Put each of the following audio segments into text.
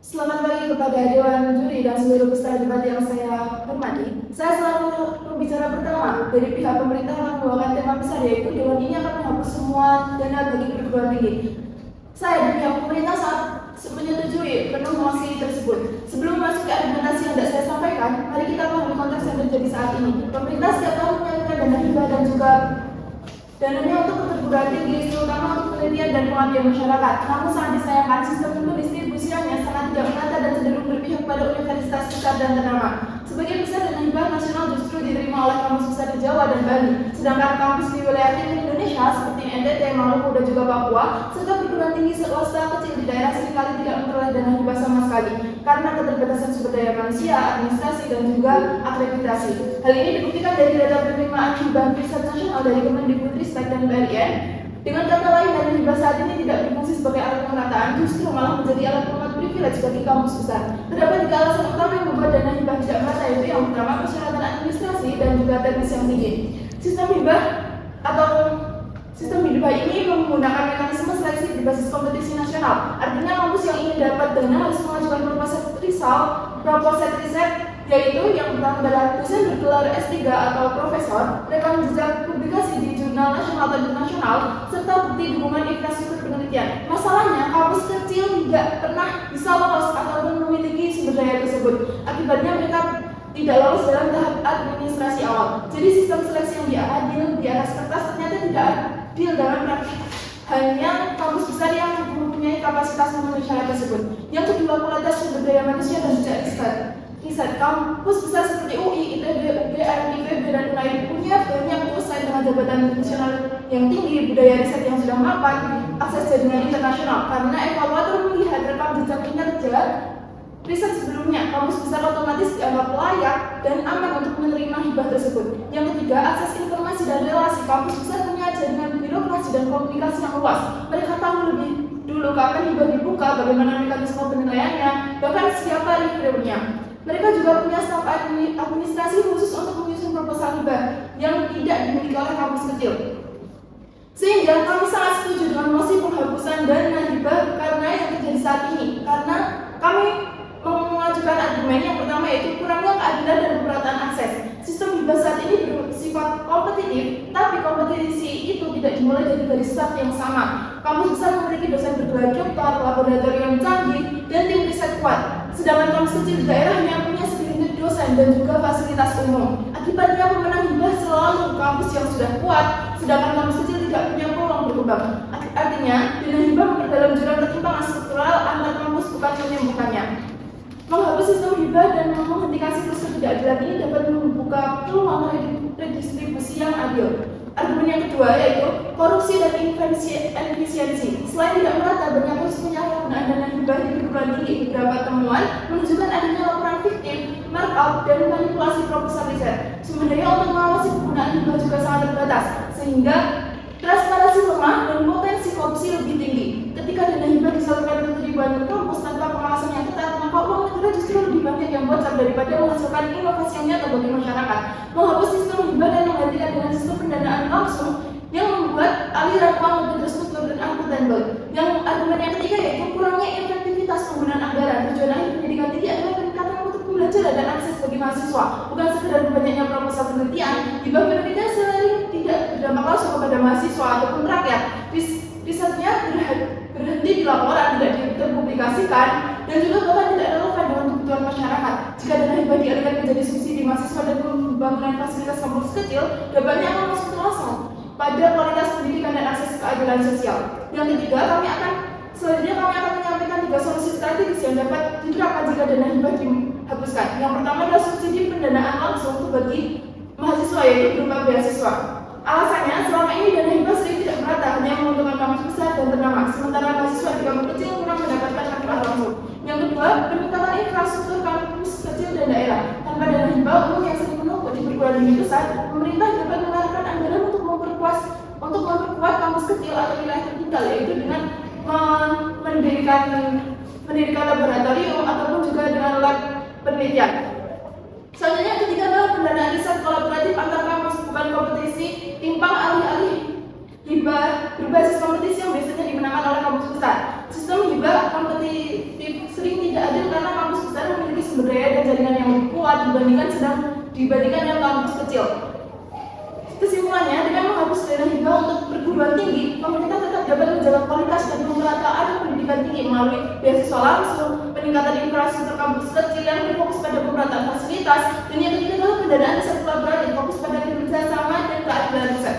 Selamat pagi kepada Dewan Juri dan seluruh peserta debat yang saya hormati. Saya selaku pembicara pertama dari pihak pemerintah akan membawakan tema besar, yaitu Dewan ini akan menghapus semua dana bagi perguruan tinggi. Saya dan pihak pemerintah saat menyetujui penuh mosi tersebut. Sebelum masuk ke argumentasi yang tidak saya sampaikan, mari kita pahami konteks yang terjadi saat ini. Pemerintah setiap tahun menyalurkan dana hibah dan juga dananya untuk perguruan tinggi, terutama untuk penelitian dan pengabdian masyarakat. Namun sangat disayangkan sistem pendistribusiannya sangat tidak merata dan cenderung berpihak pada universitas besar dan ternama. Sebagian besar dana hibah nasional justru diterima oleh kampus besar di Jawa dan Bali, sedangkan kampus di wilayah timur Indonesia seperti NTT, Maluku, dan juga Papua, serta perguruan tinggi swasta kecil di daerah seringkali tidak memperoleh dana hibah sama sekali karena keterbatasan sumber daya manusia, administrasi, dan juga akreditasi. Hal ini dibuktikan dari data penerimaan hibah riset nasional dari Kemendikbudristek dan BRIN. Dengan kata lain, dana hibah saat ini tidak berfungsi sebagai alat pemerataan, justru malah menjadi alat penguat privilege bagi kampus besar. Terdapat 3 alasan utama yang membuat dana hibah tidak merata, yaitu yang pertama, persyaratan administrasi dan juga teknis yang tinggi. Sistem hibah ini menggunakan mekanisme seleksi berbasis kompetisi nasional. Artinya kampus yang ingin dapat dana harus mengajukan proposer riset, yaitu yang pertama adalah dosen bergelar S3 atau profesor, rekam jejak publikasi di jurnal nasional atau internasional, serta bukti dukungan infrastruktur penelitian. Masalahnya, kampus kecil tidak pernah bisa lolos ataupun memiliki sumber daya tersebut. Akibatnya mereka tidak lolos dalam tahap administrasi awal. Jadi sistem seleksi yang adil di atas kertas ternyata tidak adil dalam praktik. Hanya kampus besar yang mempunyai kapasitas memenuhi syarat tersebut. Yang kedua, kualitas sumber daya manusia dan juga riset. Kampus besar seperti UI, ITB, UGM, IPB, dan lain punya banyak dosen dengan jabatan fungsional yang tinggi, budaya riset yang sudah mapan, akses jaringan internasional. Karena evaluator melihat rekam jejak kinerja riset sebelumnya, kampus besar otomatis dianggap layak dan aman untuk menerima hibah tersebut. Yang ketiga, akses informasi dan relasi. Kampus besar punya jaringan birokrasi dan komunikasi yang luas. Mereka tahu lebih dulu kapan hibah dibuka, bagaimana mekanisme penilaiannya, bahkan siapa reviewernya. Mereka juga punya staf administrasi khusus untuk menyusun proposal hibah yang tidak dimiliki oleh kampus kecil. Sehingga kami sangat setuju dengan mosi penghapusan dana hibah karena yang terjadi saat ini. Karena kami mengajukan argumen yang pertama, yaitu kurangnya keadilan dan pemerataan akses. Sistem hibah saat ini bersifat kompetitif, tapi kompetisi itu tidak dimulai dari garis start yang sama. Kampus besar memiliki dosen bergelar doktor, laboratorium canggih, dan tim riset kuat. Sedangkan kampus kecil di daerahnya punya segelintir dosen dan juga fasilitas umum. Akibatnya pemenang hibah selalu kampus yang sudah kuat, sedangkan kampus kecil tidak punya peluang berkembang. Artinya, dana hibah memperdalam jurang ketimpangan struktural antar kampus, bukan menyembuhkannya. Menghapus sistem hibah dan menghentikan siklus ketidakadilan ini dapat membuka peluang redistribusi yang adil. Argumen yang kedua yaitu korupsi dan efisiensi. Selain tidak merata, banyak kasus penyalahgunaan dana hibah di perguruan tinggi. Beberapa temuan menunjukkan adanya laporan fiktif, markup, dan manipulasi proposal riset. Sumber daya untuk mengawasi penggunaan hibah juga sangat terbatas, sehingga transparansi lemah dan potensi korupsi lebih tinggi. Ketika dana hibah disalurkan ke ribuan kampus tanpa pengawasan yang ketat, maka uang negara justru lebih banyak yang bocor daripada menghasilkan inovasi yang nyata bagi masyarakat. Menghapus sistem hibah dan menggantikan dengan sistem pendanaan langsung yang membuat aliran uang lebih terstruktur dan akuntabel. Yang argumen yang ketiga yaitu kurangnya efektivitas penggunaan anggaran. Tujuan akhir pendidikan tinggi adalah peningkatan mutu pembelajaran dan akses bagi mahasiswa, bukan sekedar banyaknya proposal penelitian. Hibah penelitian sering tidak berdampak langsung kepada mahasiswa ataupun rakyat. Risetnya berhenti di laporan, tidak terpublikasikan, dan juga bahkan tidak relevan dengan kebutuhan masyarakat. Jika dana hibah dialihkan menjadi subsidi mahasiswa dan pembangunan fasilitas kampus kecil, dampaknya akan masuk terasa pada kualitas pendidikan dan akses keadilan sosial. Yang ketiga, selanjutnya kami akan menyampaikan 3 solusi strategis yang dapat diterapkan jika dana hibah dihapuskan. Yang pertama adalah subsidi pendanaan langsung bagi mahasiswa, yaitu berupa beasiswa. Alasannya, selama ini dana hibah sering tidak merata, hanya menguntungkan kampus besar dan ternama, sementara mahasiswa di kampus kecil kurang mendapatkan manfaat langsung. Yang kedua, peningkatan infrastruktur kampus kecil dan daerah. Tanpa dana hibah umum yang sering menumpuk di perguruan tinggi besar, pemerintah dapat mengarahkan anggaran untuk memperkuat kampus kecil atau wilayah tertinggal, yaitu dengan mendirikan laboratorium ataupun juga dengan lab penelitian. Selanjutnya ketiga adalah pendanaan riset kolaboratif antar kampus, bukan kompetisi timpang alih-alih hibah berbasis kompetisi yang biasanya dimenangkan oleh kampus besar. Sistem hibah kompetitif sering tidak adil karena kampus besar memiliki sumber daya dan jaringan yang lebih kuat dibandingkan dengan kampus kecil. Kesimpulannya, dengan menghapus dana hibah untuk perguruan tinggi, pemerintah tetap dapat menjaga kualitas dan pemerataan pendidikan tinggi melalui beasiswa langsung, peningkatan infrastruktur kampus kecil yang berfokus pada pemerataan fasilitas, dan yang ketiga adalah pendanaan riset kolaboratif fokus pada kerjasama dan keadilan riset.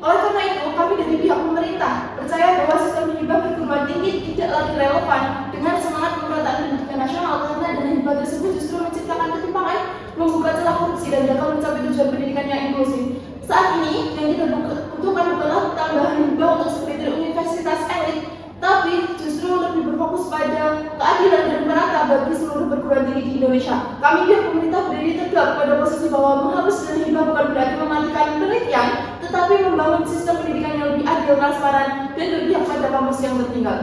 Oleh karena itu, kami dari pihak pemerintah percaya bahwa sistem hibah perguruan tinggi tidak lagi relevan dengan semangat pemerataan pendidikan nasional karena dana hibah tersebut justru menciptakan ketimpangan, membuka celah korupsi dan gagal mencapai tujuan pendidikan yang inklusif. Saat ini yang kita butuhkan bukanlah tambahan hibah untuk segelintir universitas elit, tapi justru lebih berfokus pada keadilan dan merata bagi seluruh perguruan tinggi di Indonesia. Kami pihak pemerintah berdiri tegak pada posisi bahwa menghapus dana hibah bukan berarti mematikan penelitian, tetapi membangun sistem pendidikan yang lebih adil, transparan, dan berpihak pada kampus yang tertinggal.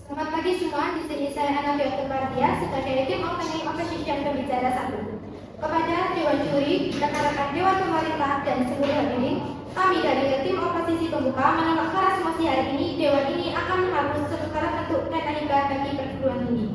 Selamat pagi semua, di sini saya Ana Fiatia sebagai tim opening opposition pembicara 1. Kepada Dewan Juri, rekan-rekan Dewan Pemerintah dan seluruh hadirin, kami dari tim oposisi pembuka menolak keras mosi hari ini. Dewan ini akan menghapus segala bentuk dana hibah bagi perguruan tinggi.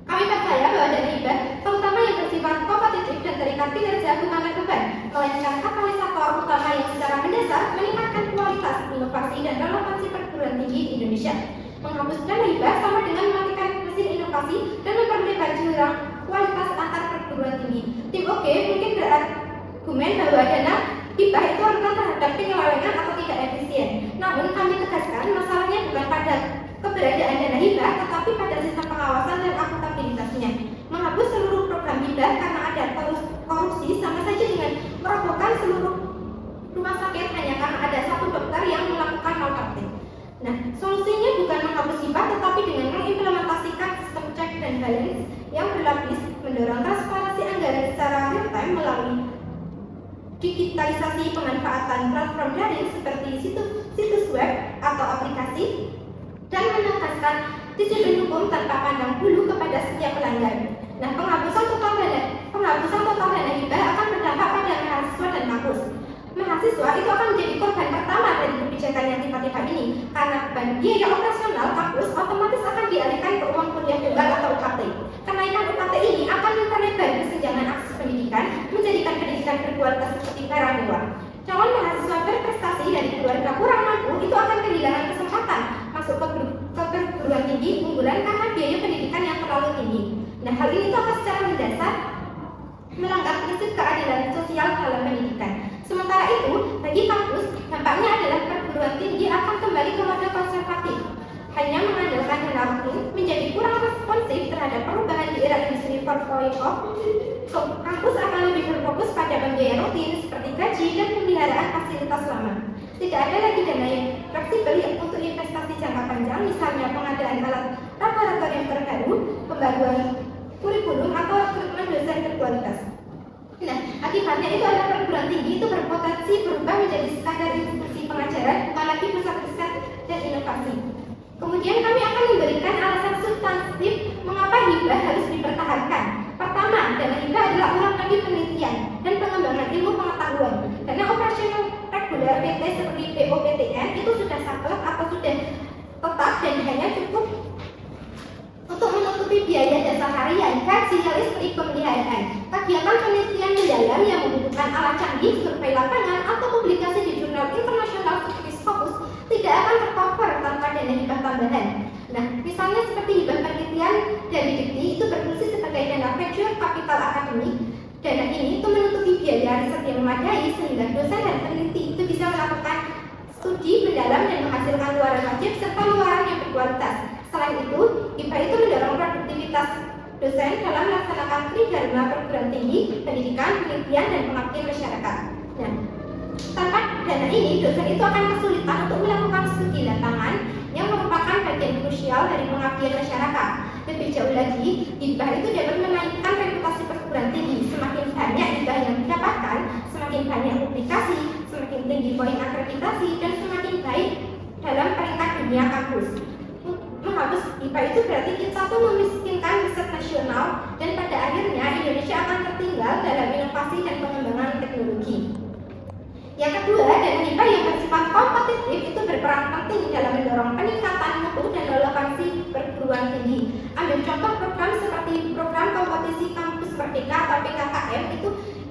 Kami percaya bahwa dana hibah, terutama yang bersifat kompetitif dan terikat kinerja, bukanlah beban, melainkan katalisator utama yang secara mendasar meningkatkan kualitas, inovasi, dan relevansi perguruan tinggi di Indonesia. Menghapus dana hibah sama dengan mematikan mesin inovasi dan memperlebar jurang kualitas antar perguruan tinggi. Tim OK mungkin berargumen bahwa dana hibah itu rentan terhadap penyelewengan atau tidak efisien. Namun kami tegaskan masalahnya bukan pada keberadaan dana hibah, tetapi pada sistem pengawasan dan akuntabilitasnya. Menghapus seluruh program hibah karena ada korupsi sama saja dengan merobohkan seluruh rumah sakit hanya karena ada satu dokter yang melakukan malpraktik. Nah, solusinya bukan menghapus hibah, tetapi dengan mengimplementasikan sistem check dan balance yang berlapis, mendorong transparansi anggaran secara real time melalui digitalisasi pemanfaatan platform daring seperti situs web atau aplikasi, dan menegaskan disiplin hukum tanpa pandang bulu kepada setiap pelanggar. Nah, penghapusan total dana hibah akan berdampak pada mahasiswa dan kampus. Mahasiswa itu akan menjadi korban pertama dari kebijakan yang tiba-tiba ini, karena beban biaya operasional kampus otomatis akan dialihkan ke uang kuliah tunggal atau UKT. Kenaikan UKT ini akan memperlebar kesenjangan akses pendidikan, menjadikan pendidikan berkualitas seperti barang mewah. Calon mahasiswa berprestasi dari keluarga kurang mampu itu akan kehilangan kesempatan masuk ke perguruan tinggi unggulan karena biaya pendidikan yang terlalu tinggi. Nah, hal ini akan secara mendasar melanggar prinsip keadilan sosial dalam pendidikan. Sementara itu, bagi kampus, dampaknya adalah perguruan tinggi akan kembali ke mode konservatif, hanya mengandalkan dana rutin, menjadi kurang responsif terhadap perubahan di era industri 4.0. Kampus akan lebih berfokus pada pembiayaan rutin seperti gaji dan pemeliharaan fasilitas lama. Tidak ada lagi dana yang fleksibel untuk investasi jangka panjang, misalnya pengadaan alat laboratorium yang terbaru, pembaruan kurikulum atau rekrutmen dosen berkualitas. Nah, akibatnya itu adalah perguruan tinggi itu berpotensi berubah menjadi sekadar institusi pengajaran, bukan lagi pusat riset dan inovasi. Kemudian kami akan memberikan alasan substantif mengapa hibah harus dipertahankan. Pertama, dana hibah adalah uang lagi penelitian dan pengembangan ilmu pengetahuan. Dana operasional reguler PT seperti BOPTN itu sudah saklek atau sudah tetap dan hanya cukup untuk menutupi biaya dasar harian, gaji, listrik, pemeliharaan. Kegiatan penelitian mendalam yang membutuhkan alat canggih, survei lapangan, atau publikasi di jurnal internasional seperti Scopus tidak akan tercover tanpa dana hibah tambahan. Nah, misalnya seperti hibah penelitian dari Dikti itu berfungsi sebagai dana venture capital akademik. Dana ini itu menutupi biaya riset yang memadai sehingga dosen dan peneliti itu bisa melakukan studi mendalam dan menghasilkan luaran wajib serta luaran yang berkualitas. Selain itu, hibah itu mendorong produktivitas dosen dalam melaksanakan tridharma perguruan tinggi, pendidikan, penelitian, dan pengabdian masyarakat. Nah, tanpa dana ini, dosen itu akan kesulitan untuk melakukan studi lapangan yang merupakan bagian krusial dari pengabdian masyarakat. Lebih jauh lagi, hibah itu dapat menaikkan reputasi perguruan tinggi. Semakin banyak hibah yang didapatkan, semakin banyak publikasi, semakin tinggi poin akreditasi, dan semakin baik dalam peringkat dunia kampus. menghapus IPA itu berarti kita tuh memiskinkan riset nasional dan pada akhirnya Indonesia akan tertinggal dalam inovasi dan pengembangan teknologi. Yang kedua, dana IPA yang bersifat kompetitif itu berperan penting dalam mendorong peningkatan mutu dan relevansi perguruan tinggi. Ambil contoh program seperti program kompetisi kampus merdeka atau PKKM itu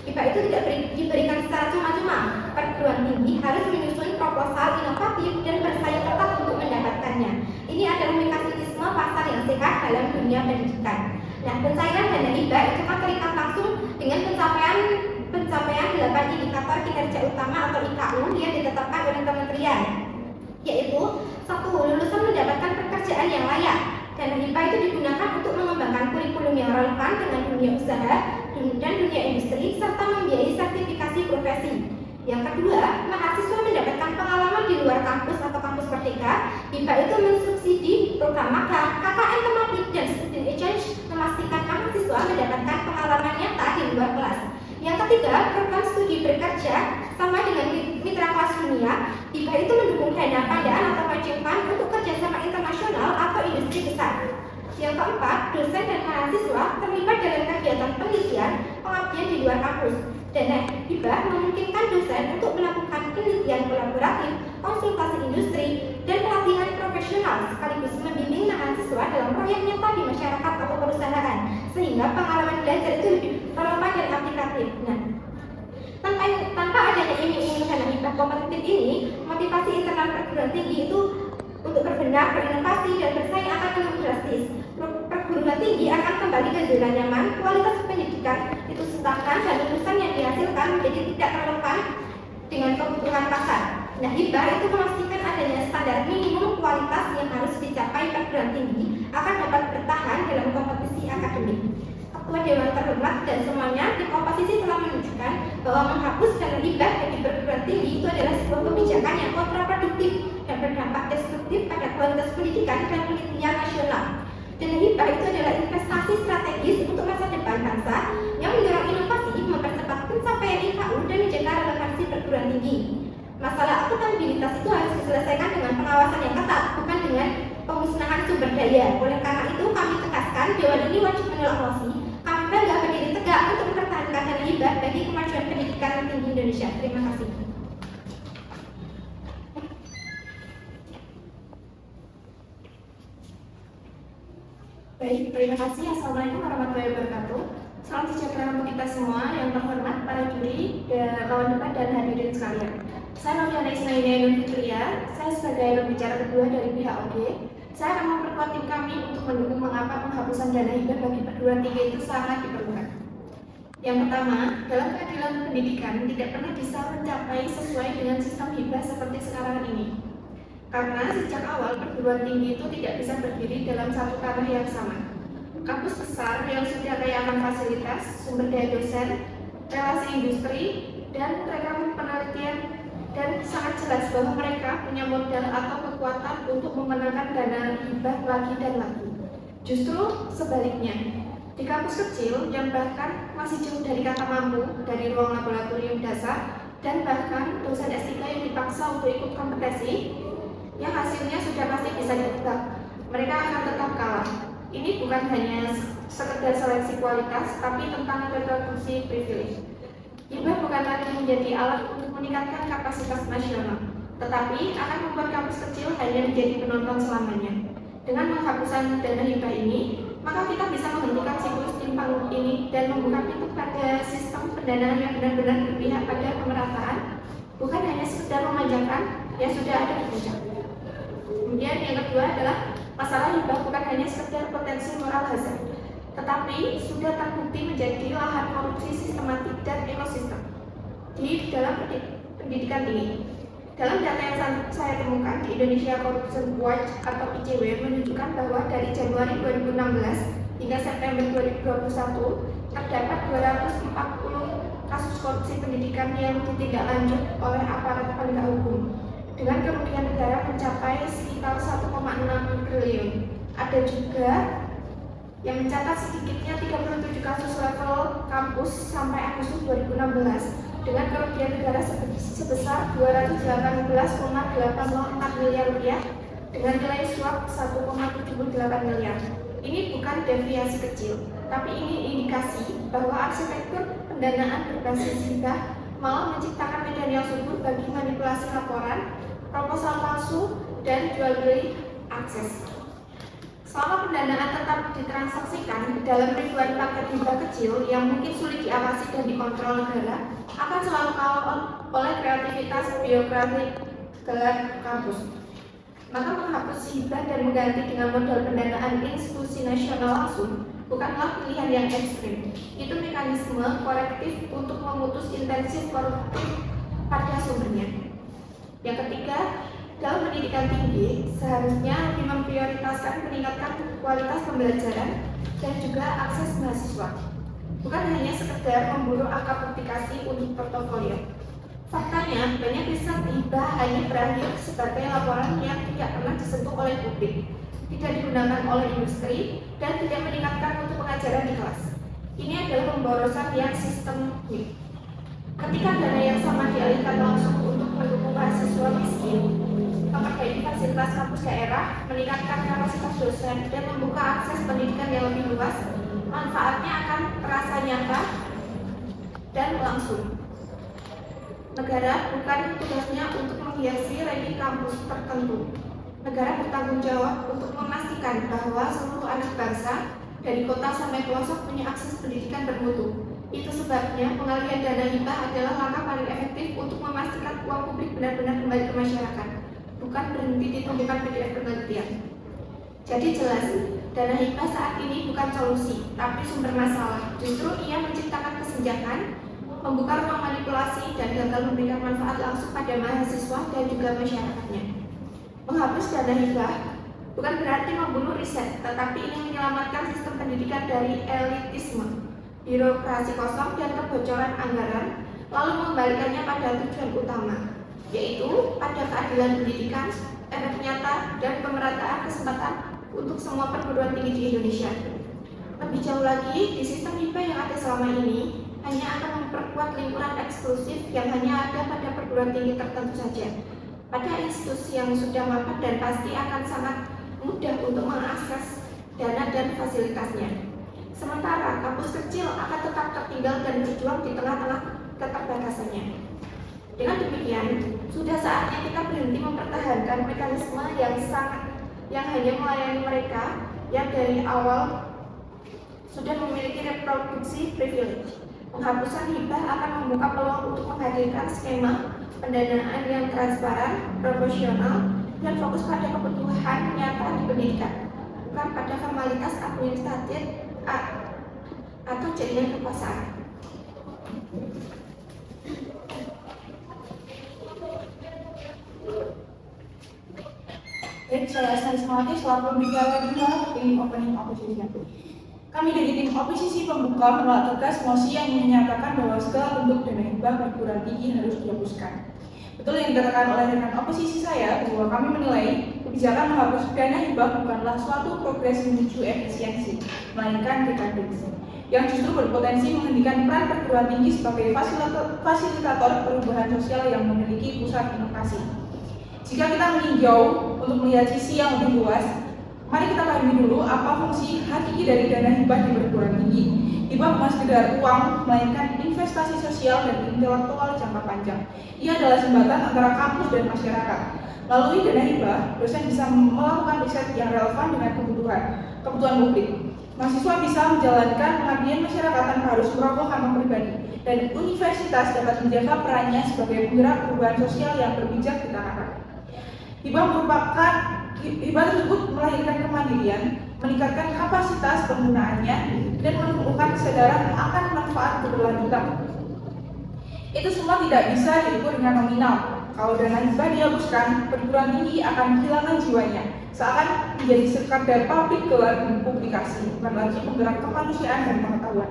IPA itu tidak diberikan secara cuma-cuma. Perguruan tinggi harus menyusun proposal inovatif dan bersaing ketat untuk mendapatkannya. Ini adalah mekanisme pasar yang sehat dalam dunia pendidikan. Nah, pencairan dana IPA itu kan terikat langsung dengan pencapaian 8 indikator kinerja utama atau IKU yang ditetapkan oleh kementerian, yaitu 1. Lulusan mendapatkan pekerjaan yang layak. Dana IPA itu digunakan untuk mengembangkan kurikulum yang relevan dengan dunia usaha dan dunia industri serta membiayai sertifikasi profesi. Yang kedua, mahasiswa mendapatkan pengalaman di luar kampus atau kampus merdeka. IPA itu mensubsidi program magang, KKN tematik dan student exchange, memastikan mahasiswa mendapatkan pengalaman nyata di luar kelas. Yang ketiga, program studi bekerja sama dengan mitra kelas dunia. IPA itu mendukung dana pandaan atau matching fund untuk kerjasama internasional atau industri besar. Yang keempat, dosen dan mahasiswa terlibat dalam kegiatan penelitian pengabdian di luar kampus. Dana IPA memungkinkan dosen untuk melakukan penelitian kolaboratif, konsultasi industri, dan pelatihan profesional sekaligus membimbing mahasiswa dalam proyek nyata di masyarakat atau perusahaan, sehingga pengalaman belajar itu lebih relevan dan aplikatif. Nah, tanpa adanya iming-iming dana IPA kompetitif ini, motivasi internal perguruan tinggi itu untuk berbenah, berinovasi, dan bersaing akan lebih drastis. Perguruan tinggi akan kembali ke zona nyaman, kualitas pendidikan itu stagnan, dan lulusan yang dihasilkan menjadi tidak relevan dengan kebutuhan pasar. Nah, IPA itu memastikan adanya standar minimum kualitas yang harus dicapai perguruan tinggi akan dapat bertahan dalam kompetisi akademik. Ketua Dewan terhormat dan semuanya, tim oposisi telah menunjukkan bahwa menghapus dana IPA bagi perguruan tinggi itu adalah sebuah kebijakan yang kontraproduktif dan berdampak destruktif pada kualitas pendidikan dan penelitian nasional. Dana IPA itu adalah investasi strategis untuk masa depan bangsa yang mendorong inovasi, mempercepat pencapaian IKU dan menjaga relevansi perguruan tinggi. Masalah akuntabilitas itu harus diselesaikan dengan pengawasan yang ketat, bukan dengan pemusnahan sumber daya. Oleh karena itu, kami tegaskan Dewan ini wajib menolak mosi. Kami bangga berdiri tegak untuk mempertahankan dana IPA bagi kemajuan pendidikan tinggi Indonesia. Terima kasih. Baik, terima kasih. Assalamualaikum warahmatullahi wabarakatuh. Salam sejahtera untuk kita semua, yang terhormat para juri, dan lawan debat dan hadirin sekalian. Saya Noviana Isnaini Ainun Fitria. Saya sebagai pembicara kedua dari pihak OG. Saya akan memperkuat tim kami untuk mendukung mengapa penghapusan dana hibah bagi perguruan tinggi itu sangat diperlukan. Yang pertama, dalam keadilan pendidikan tidak pernah bisa mencapai sesuai dengan sistem hibah seperti sekarang ini. Karena sejak awal perguruan tinggi itu tidak bisa berdiri dalam satu tanah yang sama. Kampus besar yang sudah kaya akan fasilitas, sumber daya dosen, relasi industri, dan rekam penelitian, dan sangat jelas bahwa mereka punya modal atau kekuatan untuk memenangkan dana hibah lagi dan lagi. Justru sebaliknya, di kampus kecil yang bahkan masih jauh dari kata mampu, dari ruang laboratorium dasar, dan bahkan dosen S3 yang dipaksa untuk ikut kompetisi, yang hasilnya sudah pasti bisa ditebak, mereka akan tetap kalah. Ini bukan hanya sekedar seleksi kualitas, tapi tentang reproduksi privilege. Hibah bukan lagi menjadi alat untuk meningkatkan kapasitas nasional, tetapi akan membuat kampus kecil hanya menjadi penonton selamanya. Dengan penghapusan dana hibah ini, maka kita bisa menghentikan siklus timpang ini dan membuka pintu pada sistem pendanaan yang benar-benar berpihak pada pemerataan, bukan hanya sekedar memanjakan yang sudah ada di puncak. Kemudian yang kedua adalah masalah hibah bukan hanya sekedar potensi moral hazard, tetapi sudah terbukti menjadi lahan korupsi sistematik dan ekosistem di dalam pendidikan tinggi. Dalam data yang saya temukan di Indonesia Corruption Watch atau ICW menunjukkan bahwa dari Januari 2016 hingga September 2021 terdapat 240 kasus korupsi pendidikan yang ditindaklanjut oleh aparat penegak hukum dengan kerugian negara mencapai sekitar 1,6 triliun. Ada juga yang mencatat sedikitnya 37 kasus level kampus sampai Agustus 2016 dengan kerugian negara sebesar 218,804 miliar rupiah dengan nilai suap 1,78 miliar. Ini bukan deviasi kecil, tapi ini indikasi bahwa arsitektur pendanaan berbasis hibah malah menciptakan medan yang subur bagi manipulasi laporan, proposal palsu, dan jual beli akses. Selama pendanaan tetap ditransaksikan dalam ribuan paket hibah kecil yang mungkin sulit diawasi dan dikontrol negara, akan selalu kalah oleh kreativitas birokrasi gelar kampus. Maka menghapus hibah dan mengganti dengan modal pendanaan institusi nasional langsung bukanlah pilihan yang ekstrim. Itu mekanisme korektif untuk memutus intensif koruptif pada sumbernya. Yang ketiga, dalam pendidikan tinggi, seharusnya lebih memprioritaskan meningkatkan kualitas pembelajaran dan juga akses mahasiswa. Bukan hanya sekedar memburu angka publikasi untuk portofolio. Faktanya, banyak riset hibah hanya berakhir sebagai laporan yang tidak pernah disentuh oleh publik, tidak digunakan oleh industri, dan tidak meningkatkan untuk pengajaran di kelas. Ini adalah pemborosan yang sistemik. Ketika dana yang sama dialihkan langsung untuk mendukung mahasiswa miskin, memperbaiki fasilitas kampus daerah, meningkatkan kapasitas dosen, dan membuka akses pendidikan yang lebih luas, manfaatnya akan terasa nyata dan langsung. Negara bukan tugasnya untuk menghiasi ranking kampus tertentu. Negara bertanggung jawab untuk memastikan bahwa seluruh anak bangsa, dari kota sampai pelosok, punya akses pendidikan bermutu. Itu sebabnya pengalihan dana hibah adalah langkah paling efektif untuk memastikan uang publik benar-benar kembali ke masyarakat, bukan berhenti di tumpukan PDF penelitian. Jadi jelas, dana hibah saat ini bukan solusi, tapi sumber masalah. Justru ia menciptakan kesenjangan, membuka ruang manipulasi, dan gagal memberikan manfaat langsung pada mahasiswa dan juga masyarakatnya. Menghapus dana hibah bukan berarti membunuh riset, tetapi ini menyelamatkan sistem pendidikan dari elitisme, birokrasi kosong, dan kebocoran anggaran, lalu mengembalikannya pada tujuan utama, yaitu pada keadilan pendidikan, efek nyata, dan pemerataan kesempatan untuk semua perguruan tinggi di Indonesia. Lebih jauh lagi, di sistem hibah yang ada selama ini hanya akan memperkuat lingkuran eksklusif yang hanya ada pada perguruan tinggi tertentu saja. Pada institusi yang sudah mapan dan pasti akan sangat mudah untuk mengakses dana dan fasilitasnya. Sementara kampus kecil akan tetap tertinggal dan berjuang di tengah-tengah keterbatasannya. Dengan demikian, sudah saatnya kita berhenti mempertahankan mekanisme yang hanya melayani mereka yang dari awal sudah memiliki reproduksi privilege. Penghapusan hibah akan membuka peluang untuk menghadirkan skema pendanaan yang transparan, proporsional, dan fokus pada kebutuhan nyata di pendidikan, bukan pada formalitas administratif atau jaringan kekuasaan. Baik, saya Sarismawati selaku pembicara tim opening opposition. Kami dari tim oposisi pembuka menolak tegas mosi yang menyatakan bahwa segala bentuk dana hibah perguruan tinggi harus dihapuskan. Betul yang dikatakan oleh rekan oposisi saya bahwa kami menilai kebijakan menghapus dana hibah bukanlah suatu progres menuju efisiensi, melainkan dekadensi, yang justru berpotensi menghentikan peran perguruan tinggi sebagai fasilitator perubahan sosial yang memiliki pusat inovasi. Jika kita meninjau untuk melihat sisi yang lebih luas, mari kita pahami dulu apa fungsi hakiki dari dana hibah di perguruan tinggi. Hibah bukan sekedar uang, melainkan investasi sosial dan intelektual jangka panjang. Ia adalah jembatan antara kampus dan masyarakat. Melalui dana hibah, dosen bisa melakukan riset yang relevan dengan kebutuhan publik. Mahasiswa bisa menjalankan pengabdian masyarakat tanpa harus merogoh kantong pribadi, dan universitas dapat menjaga perannya sebagai penggerak perubahan sosial yang berpijak di tanah rakyat. Hibah tersebut melahirkan kemandirian, meningkatkan kapasitas penggunaannya, dan menumbuhkan kesadaran akan manfaat keberlanjutan. Itu semua tidak bisa diukur dengan nominal. Kalau dana hibah dihapuskan, perguruan tinggi akan kehilangan jiwanya, seakan menjadi sekadar pabrik gelar publikasi, bukan lagi penggerak kemanusiaan dan pengetahuan.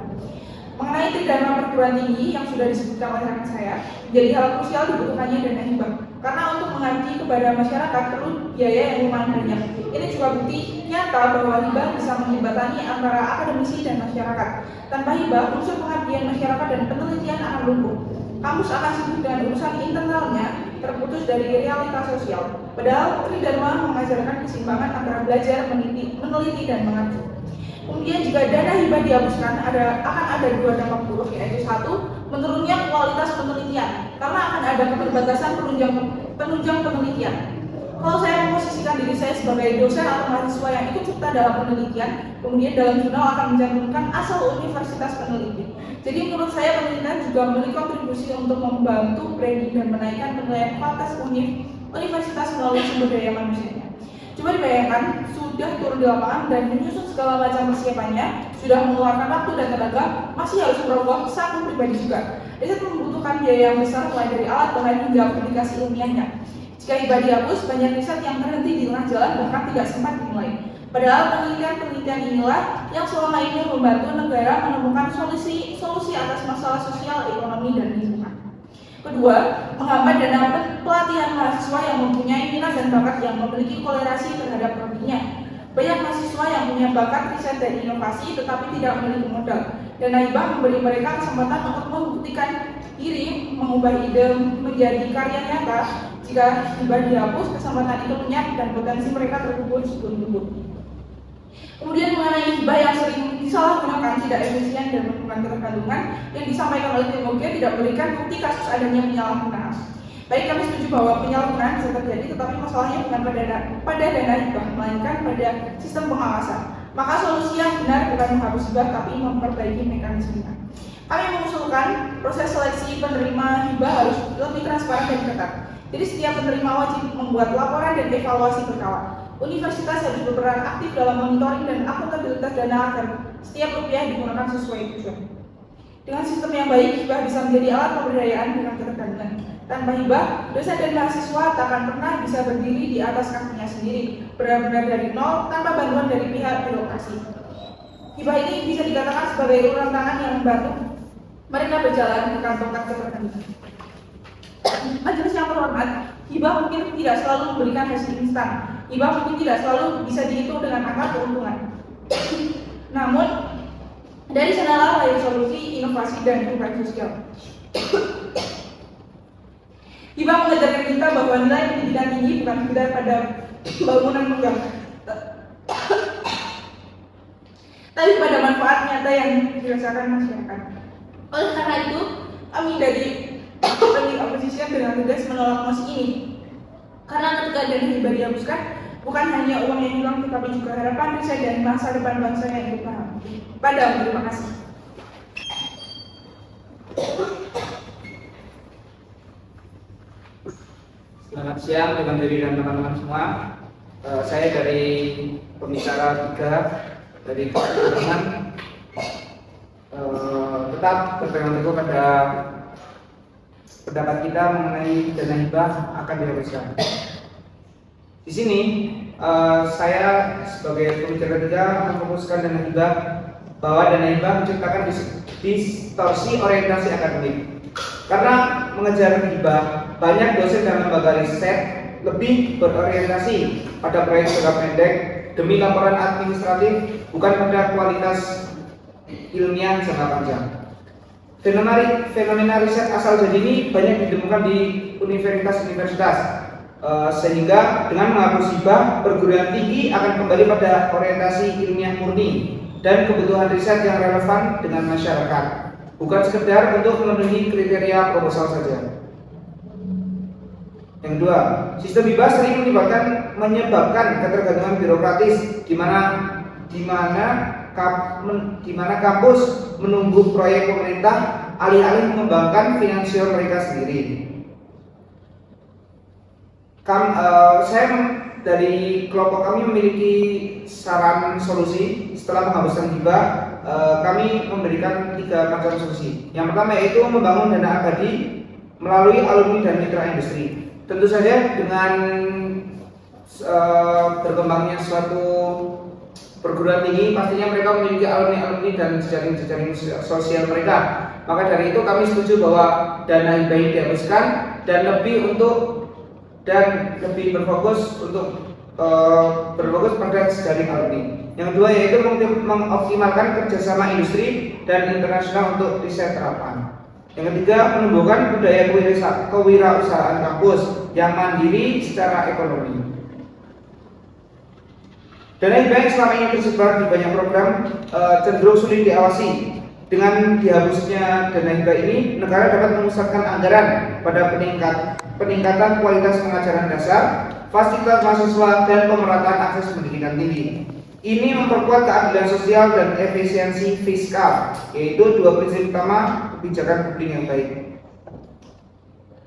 Mengenai tridharma perguruan tinggi yang sudah disebutkan oleh rekan saya, menjadi hal krusial dibutuhkannya dana hibah. Karena untuk mengabdi kepada masyarakat perlu biaya yang lumayan banyak. Ini juga bukti nyata bahwa hibah bisa menjembatani antara akademisi dan masyarakat. Tanpa hibah, unsur pengabdian masyarakat dan penelitian akan lumpuh. Kampus akan sibuk dengan urusan internalnya terputus dari realitas sosial. Padahal Tridharma mengajarkan keseimbangan antara belajar, meneliti, dan mengerti. Kemudian jika dana hibah dihapuskan, akan ada dua dampak buruk, yaitu satu, menurunnya kualitas penelitian, karena akan ada keterbatasan penunjang penelitian. Kalau saya memposisikan diri saya sebagai dosen atau mahasiswa yang ikut serta dalam penelitian, kemudian dalam jurnal akan mencantumkan asal universitas peneliti. Jadi menurut saya penelitian juga memiliki kontribusi untuk membantu branding dan menaikkan penilaian kualitas universitas melalui sumber daya manusianya. Coba dibayangkan, sudah turun di lapangan dan menyusun segala macam persiapannya, sudah mengeluarkan waktu dan tenaga, masih harus merogoh saku pribadi juga. Riset membutuhkan biaya yang besar mulai dari alat, bahan hingga aplikasi ilmiahnya. Jika hibah dihapus, banyak riset yang terhenti di tengah jalan bahkan tidak sempat dimulai. Padahal penelitian inilah yang selama ini membantu negara menemukan solusi atas masalah sosial, ekonomi, dan lingkungan. Kedua, menghambat dana pelatihan mahasiswa yang mempunyai minat dan bakat yang memiliki kolerasi terhadap prodinya. Banyak mahasiswa yang punya bakat riset dan inovasi tetapi tidak memiliki modal. Dana hibah memberi mereka kesempatan untuk membuktikan diri, mengubah ide menjadi karya nyata. Jika hibah dihapus, kesempatan itu lenyap dan potensi mereka terkubur sebelum-belum. Kemudian mengenai hibah yang sering disalahgunakan, tidak efisien dan menimbulkan ketergantungan, yang disampaikan oleh Tim Oge tidak memberikan bukti kasus adanya penyalahgunaan. Baik, kami setuju bahwa penyalahgunaan bisa terjadi, tetapi masalahnya bukan pada dana hibah, melainkan pada sistem pengawasan. Maka solusi yang benar bukan menghapus hibah, tapi memperbaiki mekanismenya. Kami mengusulkan proses seleksi penerima hibah harus lebih transparan dan ketat. Jadi setiap penerima wajib membuat laporan dan evaluasi berkala. Universitas harus berperan aktif dalam monitoring dan akuntabilitas dana agar setiap rupiah digunakan sesuai tujuan. Dengan sistem yang baik, hibah bisa menjadi alat pemberdayaan dengan ketergantungan. Tanpa hibah, dosen dan mahasiswa tak akan pernah bisa berdiri di atas kakinya sendiri, benar-benar dari nol tanpa bantuan dari pihak birokrasi. Hibah ini bisa dikatakan sebagai uluran tangan yang membantu mereka berjalan ke kantong ketergantungan. Majelis yang terhormat, hibah mungkin tidak selalu memberikan hasil instan. Hibah mungkin tidak selalu bisa dihitung dengan angka keuntungan. Namun, dari sanalah lahir solusi, inovasi, dan perubahan sosial. Hibah mengajarkan kita bahwa nilai pendidikan tinggi bukan sekedar pada bangunan megah, tapi pada manfaat nyata yang dirasakan masyarakat. Oleh karena itu, kami dari oposisi dengan tegas menolak mosi ini. Karena ketika dana hibah dihapuskan, bukan hanya uang yang hilang, tetapi juga harapan riset dan masa depan bangsa yang ikut padam. Terima kasih. Selamat siang teman diri dan teman-teman semua. Saya dari pembicara 3 dari teman tetap berpegang teguh pada pendapat kita mengenai dana hibah akan dihapuskan. Di sini saya sebagai pembicara 3 memfokuskan dana hibah bahwa dana hibah menciptakan distorsi orientasi akademik. Karena mengejar hibah, banyak dosen dan lembaga riset lebih berorientasi pada proyek jangka pendek demi laporan administratif, bukan pada kualitas ilmiah jangka panjang. Fenomena riset asal jadi ini banyak ditemukan di universitas-universitas, sehingga dengan menghapus hibah, perguruan tinggi akan kembali pada orientasi ilmiah murni dan kebutuhan riset yang relevan dengan masyarakat, bukan sekedar untuk memenuhi kriteria proposal saja. Yang kedua, sistem hibah sering menyebabkan ketergantungan birokratis, di mana kampus menunggu proyek pemerintah alih-alih mengembangkan finansial mereka sendiri. Saya dari kelompok kami memiliki saran solusi setelah menghapuskan hibah. Kami memberikan 3 macam solusi. Yang pertama yaitu membangun dana abadi melalui alumni dan mitra industri. Tentu saja dengan berkembangnya suatu perguruan tinggi, pastinya mereka memiliki alumni dan jejaring sosial mereka. Maka dari itu kami setuju bahwa dana hibah ini dihapuskan dan lebih berfokus pada jejaring alumni. Yang kedua yaitu mengoptimalkan kerjasama industri dan internasional untuk riset terapan. Yang ketiga, menumbuhkan budaya kewirausahaan kampus yang mandiri secara ekonomi. Dana hibah yang selama ini tersebar di banyak program cenderung sulit diawasi. Dengan dihapusnya dana hibah ini, negara dapat memusatkan anggaran pada peningkatan kualitas pengajaran dasar, fasilitas mahasiswa, dan pemerataan akses pendidikan tinggi. Ini memperkuat keadilan sosial dan efisiensi fiskal, yaitu dua prinsip utama kebijakan publik yang baik.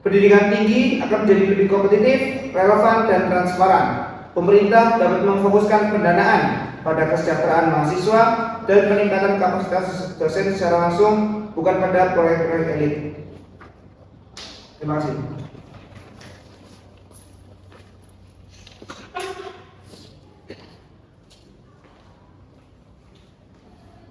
Pendidikan tinggi akan menjadi lebih kompetitif, relevan, dan transparan. Pemerintah dapat memfokuskan pendanaan pada kesejahteraan mahasiswa dan peningkatan kapasitas dosen secara langsung, bukan pada proyek-proyek elit. Terima kasih.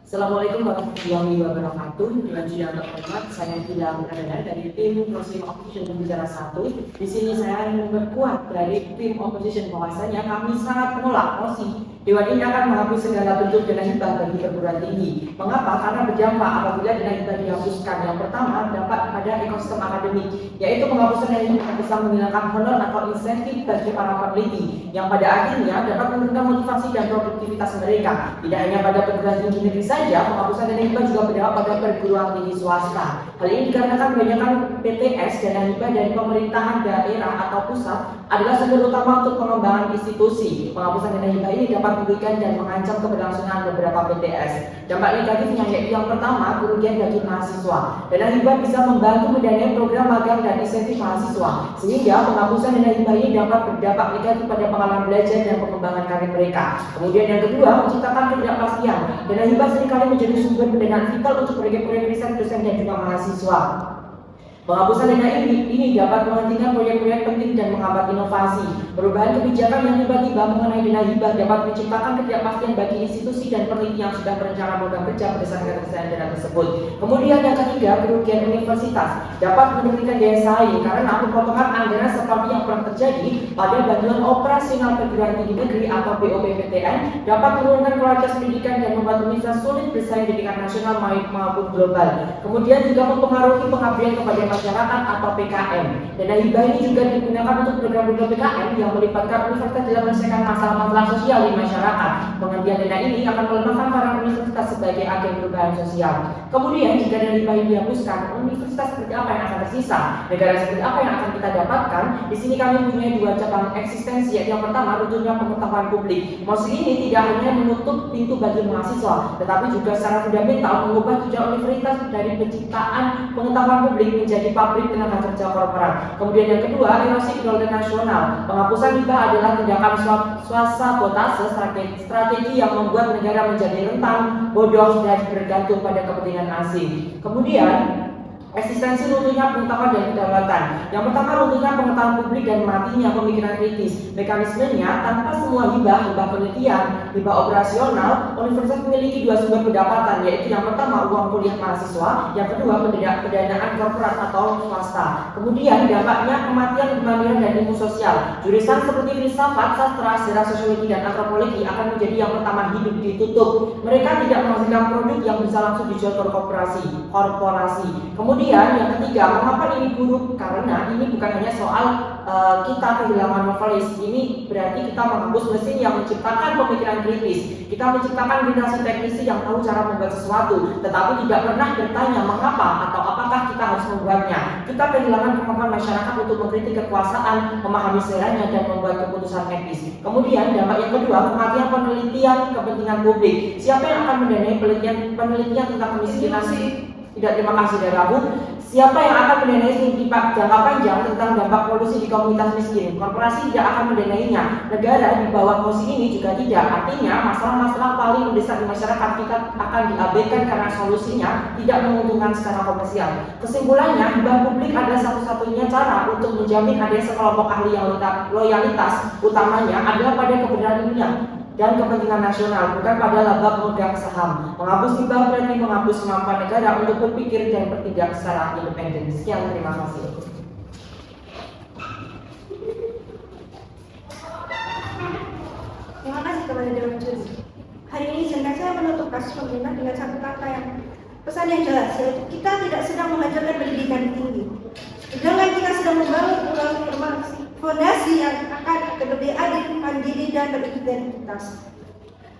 Assalamualaikum warahmatullahi wabarakatuh. Dengan sidang terhormat, saya Gilang Pradana dari tim Muslim Opposition Bicara 1. Di sini saya ingin memperkuat dari tim Opposition bahwasanya kami sangat menolak mosi Dewan ini akan menghapus segala bentuk dana hibah bagi perguruan tinggi. Mengapa? Karena berdampak apabila dana hibah dihapuskan. Yang pertama, dampak pada ekosistem akademik, yaitu penghapusan dana hibah bisa menghilangkan honor atau insentif bagi para peneliti, yang pada akhirnya dapat menurunkan motivasi dan produktivitas mereka. Tidak hanya pada perguruan tinggi negeri saja, penghapusan dana hibah juga berdampak pada perguruan tinggi swasta. Hal ini dikarenakan kebanyakan PTS dana hibah dari pemerintahan daerah atau pusat adalah sumber utama untuk pengembangan institusi. Penghapusan dana hibah ini dapat merugikan dan mengancam keberlangsungan beberapa PTS. Dampak negatifnya yaitu yang pertama, kerugian bagi mahasiswa. Dana hibah bisa membantu mendanai program magang dan insentif mahasiswa, sehingga penghapusan dana hibah ini dapat berdampak negatif pada pengalaman belajar dan pengembangan karir mereka. Kemudian yang kedua, menciptakan ketidakpastian. Dana hibah seringkali menjadi sumber pendanaan vital untuk proyek-proyek riset dosen dan juga mahasiswa. Penghapusan dana ini dapat menghentikan proyek-proyek penting dan menghambat inovasi. Perubahan kebijakan yang tiba-tiba mengenai dana hibah dapat menciptakan ketidakpastian bagi institusi dan peneliti yang sudah berencana program kerja berdasarkan ketersediaan dana tersebut. Kemudian yang ketiga, kerugian universitas dapat menurunkan daya saing karena pemotongan anggaran seperti yang pernah terjadi pada bantuan operasional perguruan tinggi negeri atau BOPTN dapat menurunkan kualitas pendidikan dan membuat universitas sulit bersaing di tingkat nasional maupun global. Kemudian juga mempengaruhi pengabdian kepada masyarakat atau PKM. Dana hibah ini juga digunakan untuk program-program PKM yang melibatkan universitas dalam menyelesaikan masalah-masalah sosial di masyarakat. Penghentian dana ini akan melemahkan para universitas sebagai agen perubahan sosial. Kemudian jika dana hibah ini dihapuskan, universitas seperti apa yang akan tersisa? Negara seperti apa yang akan kita dapatkan? Di sini kami punya dua cabang eksistensi, yaitu yang pertama, runtuhnya pengetahuan publik. Mosi ini tidak hanya menutup pintu bagi mahasiswa, tetapi juga secara fundamental mengubah tujuan universitas dari penciptaan pengetahuan publik menjadi pabrik tenaga kerja korporat. Kemudian yang kedua, erosi kedaulatan nasional. Penghapusan hibah adalah tindakan swasabotase strategi yang membuat negara menjadi rentan, bodoh, dan bergantung pada kepentingan asing. Kemudian eksistensi runtuhnya pengetahuan dan kedaulatan. Yang pertama, runtuhnya pengetahuan publik dan matinya pemikiran kritis. Mekanismenya, tanpa semua hibah penelitian, hibah operasional, universitas memiliki dua sumber pendapatan, yaitu yang pertama uang kuliah mahasiswa, yang kedua pendanaan korporat atau swasta. Kemudian dampaknya kematian kemandirian dan ilmu sosial. Jurusan seperti filsafat, sastra, sejarah, sosiologi, dan antropologi akan menjadi yang pertama hidup ditutup. Mereka tidak menghasilkan produk yang bisa langsung dijual ke korporasi. Kemudian yang ketiga, mengapa ini buruk? Karena ini bukan hanya soal kita kehilangan novelis. Ini berarti kita menghapus mesin yang menciptakan pemikiran kritis. Kita menciptakan generasi teknisi yang tahu cara membuat sesuatu, tetapi tidak pernah bertanya mengapa atau apakah kita harus membuatnya. Kita kehilangan kemampuan masyarakat untuk mengkritik kekuasaan, memahami seleranya, dan membuat keputusan etis. Kemudian dampak yang kedua, kematian penelitian kepentingan publik. Siapa yang akan mendanai penelitian tentang kemiskinan? Tidak, terima kasih dari Rabu. Siapa yang akan mendanai studi jangka panjang tentang dampak polusi di komunitas miskin? Korporasi tidak akan mendanainya. Negara di bawah posisi ini juga tidak. Artinya masalah-masalah paling mendesak di masyarakat kita akan diabaikan karena solusinya tidak menguntungkan secara komersial. Kesimpulannya, hibah publik adalah satu-satunya cara untuk menjamin adanya sekelompok ahli yang loyalitas utamanya adalah pada kebenaran ilmiah dan kepentingan nasional, bukan pada laba pemegang saham. Menghapus hibah berarti menghapus kemampuan negara untuk berpikir dan bertindak secara independen. Sekian, terima kasih. Terima kasih kepada Dewan Juri. Hari ini izinkan saya menutup kasus pemerintah dengan satu kata yang pesan yang jelas, yaitu kita tidak sedang menghancurkan pendidikan tinggi. Sedangkan kita sedang membangun fondasi yang akan lebih adil, mandiri, dan berintegritas.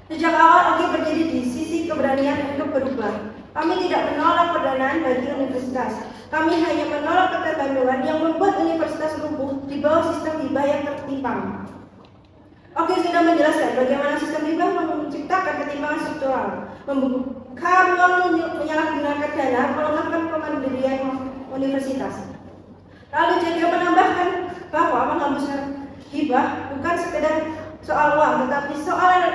Sejak awal OG berdiri di sisi keberanian untuk berubah. Kami tidak menolak pendanaan bagi universitas. Kami hanya menolak ketergantungan yang membuat universitas lumpuh di bawah sistem hibah yang tertimpang. OG sudah menjelaskan bagaimana sistem hibah menciptakan ketimpangan struktural, membuka ruang menyalahgunakan dana, melemahkan kemandirian universitas. Lalu JG menambahkan bahwa menghembuskan hibah bukan sekedar soal uang, tetapi soal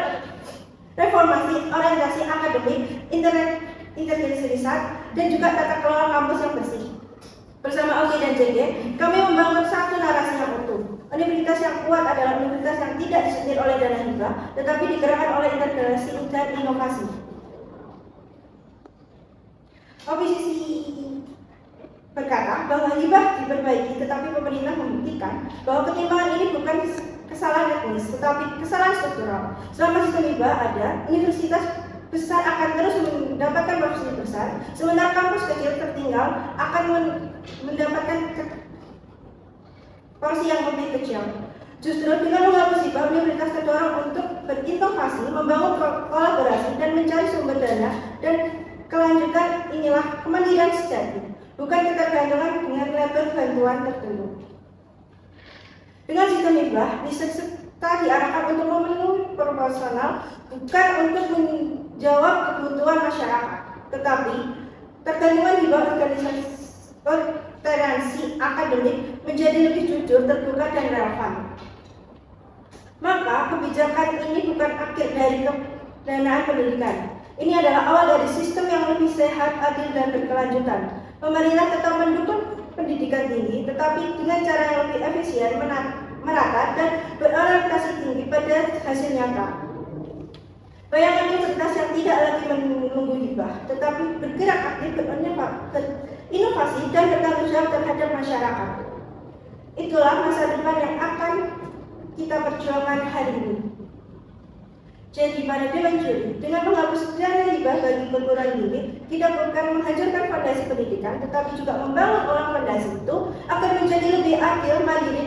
reformasi orientasi akademik, integrasi riset, dan juga tata kelola kampus yang bersih. Bersama OG dan JG, kami membangun satu narasi yang utuh. Universitas yang kuat adalah universitas yang tidak disetir oleh dana hibah, tetapi digerakkan oleh integrasi dan inovasi. OPCC berkata bahwa hibah diperbaiki, tetapi pemerintah membuktikan bahwa ketimpangan ini bukan kesalahan etnis, tetapi kesalahan struktural. Selama sistem hibah ada, universitas besar akan terus mendapatkan porsi besar, sementara kampus kecil tertinggal akan mendapatkan porsi yang lebih kecil. Justru dengan menghapus hibah, universitas terdorong untuk berinovasi, membangun kolaborasi, dan mencari sumber dana dan kelanjutan. Inilah kemandirian sejati, bukan ketergantungan dengan level bantuan tertentu. Dengan sistem hibah, diserta diarahkan untuk memenuhi proporsional, bukan untuk menjawab kebutuhan masyarakat, tetapi tergantungan hibah organisasi akademik menjadi lebih jujur, terbuka, dan relevan. Maka kebijakan ini bukan akhir dari pendanaan pendidikan. Ini adalah awal dari sistem yang lebih sehat, adil, dan berkelanjutan. Pemerintah tetap mendukung pendidikan tinggi, tetapi dengan cara yang lebih efisien, merata, dan berorientasi tinggi pada hasil nyata. Bayangkan universitas yang tidak lagi menunggu hibah, tetapi bergerak aktif, berinovasi, dan bertanggung jawab terhadap masyarakat. Itulah masa depan yang akan kita perjuangkan hari ini. Jadi pada Dewan Juri, dengan menghapus dana hibah bagi perguruan tinggi, kita bukan menghancurkan fondasi pendidikan, tetapi juga membangun ulang fondasi itu agar menjadi lebih adil, mandiri,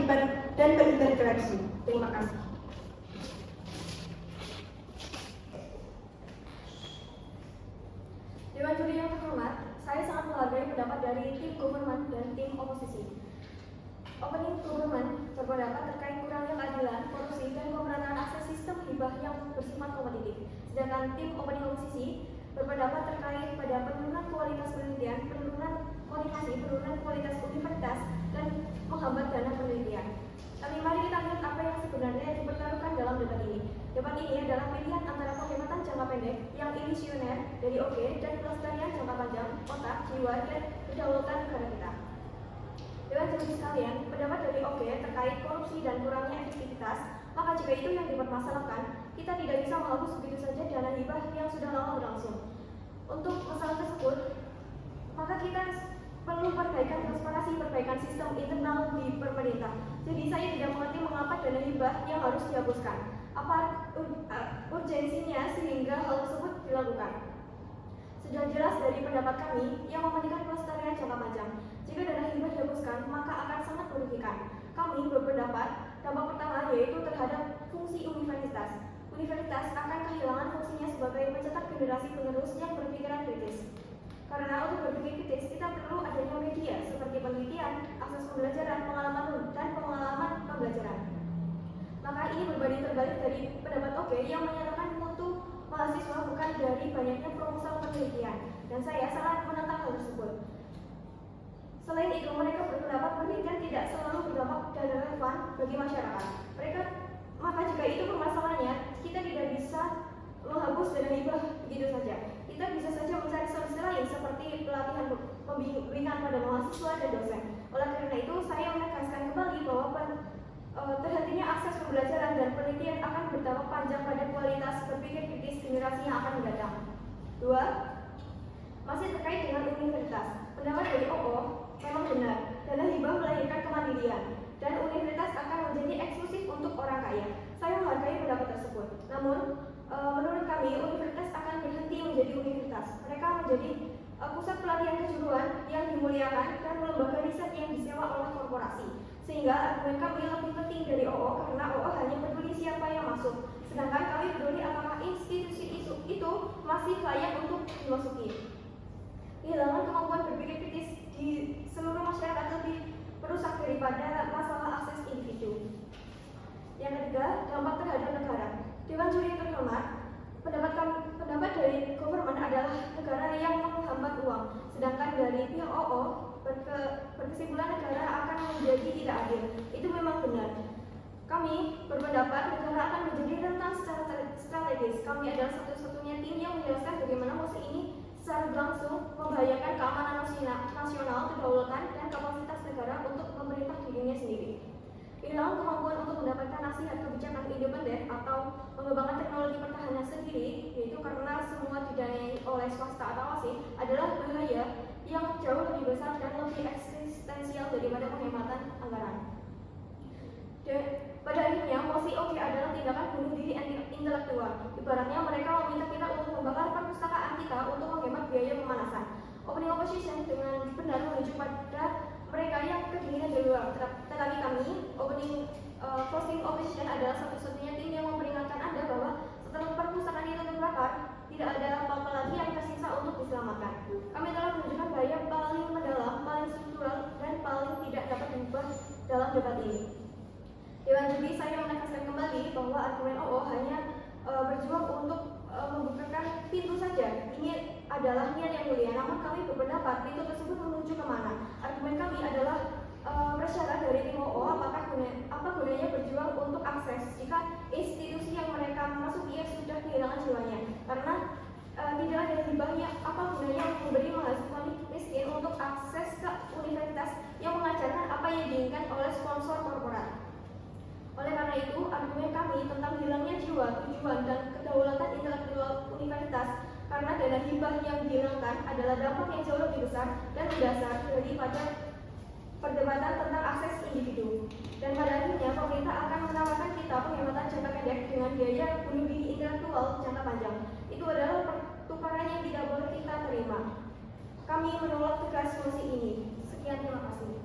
dan berintegrasi. Terima kasih. Dewan Juri yang terhormat, saya sangat menghargai pendapat dari tim government dan tim oposisi. Opening government berpendapat terkait kurangnya keadilan, korupsi, dan pemerataan akses sistem hibah yang bersifat kompetitif. Sedangkan tim opening oposisi berpendapat terkait pada penurunan kualitas penelitian, penurunan kualifikasi, penurunan kualitas universitas, dan menghambat dana penelitian. Tapi mari kita lihat apa yang sebenarnya dipertaruhkan dalam debat ini. Debat ini adalah pilihan antara penghematan jangka pendek yang ilisioner dari OG dan pelestarian jangka panjang, otak, jiwa, dan kedaulatan negara kita. Dewan Juri sekalian, pendapat dari OG terkait korupsi dan kurangnya efektivitas, maka jika itu yang dipermasalahkan, kita tidak bisa menghapus begitu saja dana hibah yang sudah lama berlangsung. Untuk masalah tersebut, maka kita perlu perbaikan transparansi, perbaikan sistem internal di pemerintah. Jadi saya tidak mengerti mengapa dana hibah yang harus dihapuskan. Apa urgensinya sehingga hal tersebut dilakukan? Sudah jelas dari pendapat kami yang mementingkan pelestarian jangka panjang. Jika dana hibah dihapuskan, maka akan sangat merugikan. Kami berpendapat dampak pertama yaitu terhadap fungsi universitas. Universitas akan kehilangan fungsinya sebagai pencetak generasi penerus yang berpikiran kritis. Karena untuk berpikir kritis, kita perlu adanya media seperti penelitian, akses pembelajaran, pengalaman pembelajaran. Maka ini berbanding terbalik dari pendapat OG yang menyatakan mutu mahasiswa bukan dari banyaknya proposal penelitian, dan saya sangat menentang hal tersebut. Selain itu, mereka berpendapat penelitian tidak selalu berdampak dan relevan bagi masyarakat. Maka jika itu permasalahannya, kita tidak bisa menghapus dana hibah begitu saja. Kita bisa saja mencari solusi lain seperti pelatihan pembimbingan pada mahasiswa dan dosen. Oleh karena itu, saya menegaskan kembali bahwa terhentinya akses pembelajaran dan penelitian akan berdampak panjang pada kualitas berpikir kritis generasi yang akan mendatang. 2. Masih terkait dengan universitas, pendapat dari OO memang benar, dana hibah melahirkan kemandirian dan universitas akan menjadi eksklusif untuk orang kaya. Saya menghargai pendapat tersebut. Namun, menurut kami, universitas akan berhenti menjadi universitas. Mereka menjadi pusat pelatihan kejuruan yang dimuliakan, dan lembaga riset yang disewa oleh korporasi. Sehingga argumen kami lebih penting dari OO karena OO hanya peduli siapa yang masuk, sedangkan kami peduli apakah institusi itu masih layak untuk dimasuki. Kehilangan kemampuan berpikir kritis di seluruh masyarakat lebih merusak daripada masalah akses individu. Yang ketiga, dampak terhadap negara. Dewan Juri yang terhormat, pendapat dari government adalah negara yang menghambat uang, sedangkan dari pihak OO berkesimpulan negara akan menjadi tidak adil. Itu memang benar. Kami berpendapat negara akan menjadi rentan secara strategis. Kami adalah satu-satunya tim yang menjelaskan bagaimana mosi ini secara langsung membahayakan keamanan nasional, kedaulatan, dan kapasitas negara untuk memerintah dirinya sendiri. Kehilangan kemampuan untuk mendapatkan nasihat kebijakan independen atau mengembangkan teknologi pertahanan sendiri, yaitu karena semua didanai oleh swasta atau asing, adalah bahaya yang jauh lebih besar dan lebih eksistensial daripada penghematan anggaran. Dan pada akhirnya, mosi OG adalah tindakan bunuh diri intelektual. Ibaratnya mereka meminta kita untuk membakar perpustakaan kita untuk menghemat biaya pemanasan. Opening opposition dengan benar menuju pada mereka yang kedinginan di luar. Tetapi kami, closing opposition adalah satu-satunya tim yang memperingatkan Anda bahwa setelah perpustakaan itu terbakar, tidak ada apa-apa lagi yang tersisa untuk diselamatkan. Kami telah menunjukkan bahaya paling mendalam, paling struktural, dan paling tidak dapat diubah dalam debat ini. Dewan Juri, saya menegaskan kembali bahwa argumen OO hanya berjuang untuk membukakan pintu saja. Ini adalah niat yang mulia, namun kami berpendapat pintu tersebut menuju kemana. Argumen kami adalah prasyarat dari tim OO, apa gunanya berjuang untuk akses jika institusi yang mereka masuki sudah kehilangan jiwanya. Karena tidak ada hibahnya, apa gunanya memberi mahasiswa miskin untuk akses ke universitas yang mengajarkan apa yang diinginkan oleh sponsor korporat. Oleh karena itu, argumen kami tentang hilangnya jiwa, tujuan, dan kedaulatan intelektual universitas karena dana hibah yang dihilangkan adalah dampak yang jauh lebih besar dan mendasar daripada perdebatan tentang akses individu. Dan pada akhirnya, pemerintah akan menawarkan kita penghematan jangka pendek dengan biaya bunuh diri intelektual jangka panjang. Itu adalah pertukaran yang tidak boleh kita terima. Kami menolak tegas mosi ini. Sekian, terima kasih.